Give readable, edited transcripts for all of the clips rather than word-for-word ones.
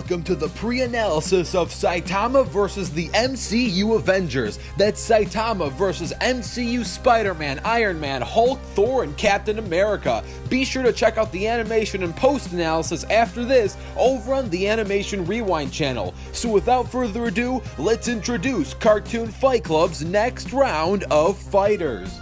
Welcome to the pre-analysis of Saitama versus the MCU Avengers. That's Saitama versus MCU Spider-Man, Iron Man, Hulk, Thor, and Captain America. Be sure to check out the animation and post-analysis after this over on the Animation Rewind channel. So without further ado, let's introduce Cartoon Fight Club's next round of fighters.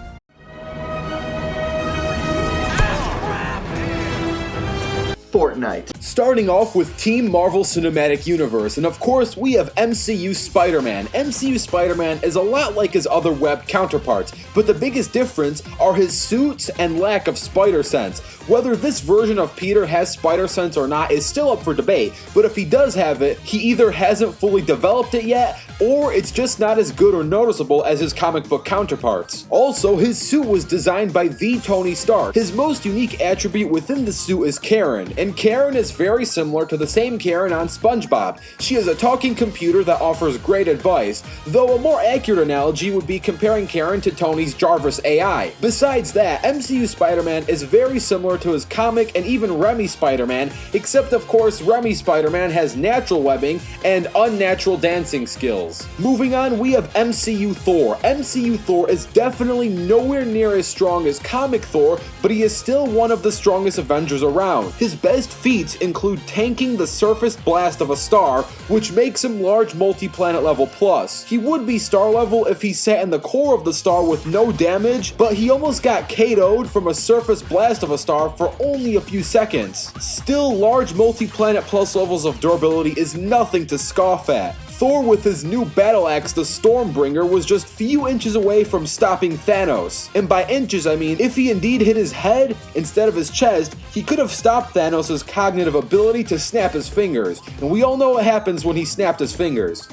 Fortnite. Starting off with Team Marvel Cinematic Universe, and of course we have MCU Spider-Man. MCU Spider-Man is a lot like his other web counterparts, but the biggest difference are his suits and lack of spider sense. Whether this version of Peter has spider sense or not is still up for debate, but if he does have it, he either hasn't fully developed it yet, or it's just not as good or noticeable as his comic book counterparts. Also, his suit was designed by the Tony Stark. His most unique attribute within the suit is Karen, and Karen is very similar to the same Karen on SpongeBob. She is a talking computer that offers great advice, though a more accurate analogy would be comparing Karen to Tony's Jarvis AI. Besides that, MCU Spider-Man is very similar to his comic and even Remy Spider-Man, except of course Remy Spider-Man has natural webbing and unnatural dancing skills. Moving on, we have MCU Thor. MCU Thor is definitely nowhere near as strong as comic Thor, but he is still one of the strongest Avengers around. His best feats include tanking the surface blast of a star, which makes him large multi-planet level plus. He would be star level if he sat in the core of the star with no damage, but he almost got KO'd from a surface blast of a star for only a few seconds. Still, large multi-planet plus levels of durability is nothing to scoff at. Thor with his new battle axe, the Stormbringer, was just few inches away from stopping Thanos. And by inches I mean, if he indeed hit his head instead of his chest, he could have stopped Thanos' cognitive ability to snap his fingers. And we all know what happens when he snapped his fingers.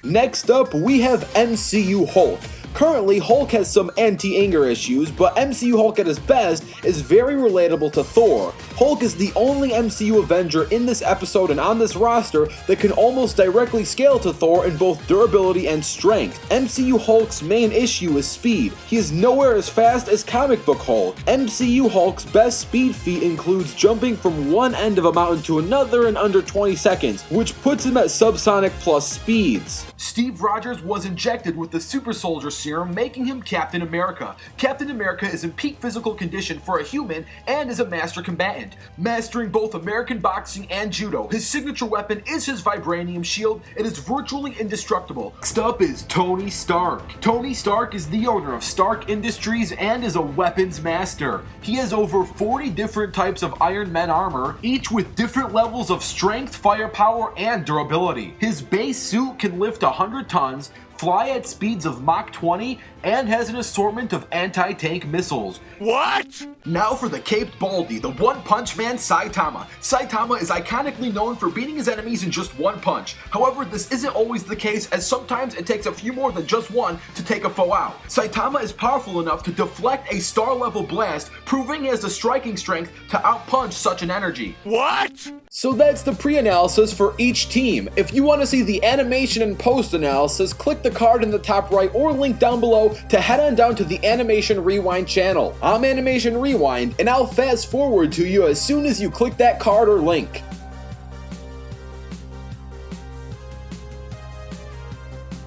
Next up, we have MCU Hulk. Currently, Hulk has some anti-anger issues, but MCU Hulk at his best is very relatable to Thor. Hulk is the only MCU Avenger in this episode and on this roster that can almost directly scale to Thor in both durability and strength. MCU Hulk's main issue is speed. He is nowhere as fast as comic book Hulk. MCU Hulk's best speed feat includes jumping from one end of a mountain to another in under 20 seconds, which puts him at subsonic plus speeds. Steve Rogers was injected with the Super Soldier Serum, making him Captain America. Captain America is in peak physical condition for a human and is a master combatant, mastering both American boxing and judo. His signature weapon is his vibranium shield. It is virtually indestructible. Next up is Tony Stark. Tony Stark is the owner of Stark Industries and is a weapons master. He has over 40 different types of Iron Man armor, each with different levels of strength, firepower, and durability. His base suit can lift 100 tons, fly at speeds of Mach 20, and has an assortment of anti-tank missiles. What? Now for the Caped Baldy, the One-Punch Man Saitama. Saitama is iconically known for beating his enemies in just one punch. However, this isn't always the case, as sometimes it takes a few more than just one to take a foe out. Saitama is powerful enough to deflect a star-level blast, proving he has the striking strength to outpunch such an energy. What? So that's the pre-analysis for each team. If you want to see the animation and post-analysis, click the card in the top right or link down below to head on down to the Animation Rewind channel. I'm Animation Rewind, and I'll fast forward to you as soon as you click that card or link.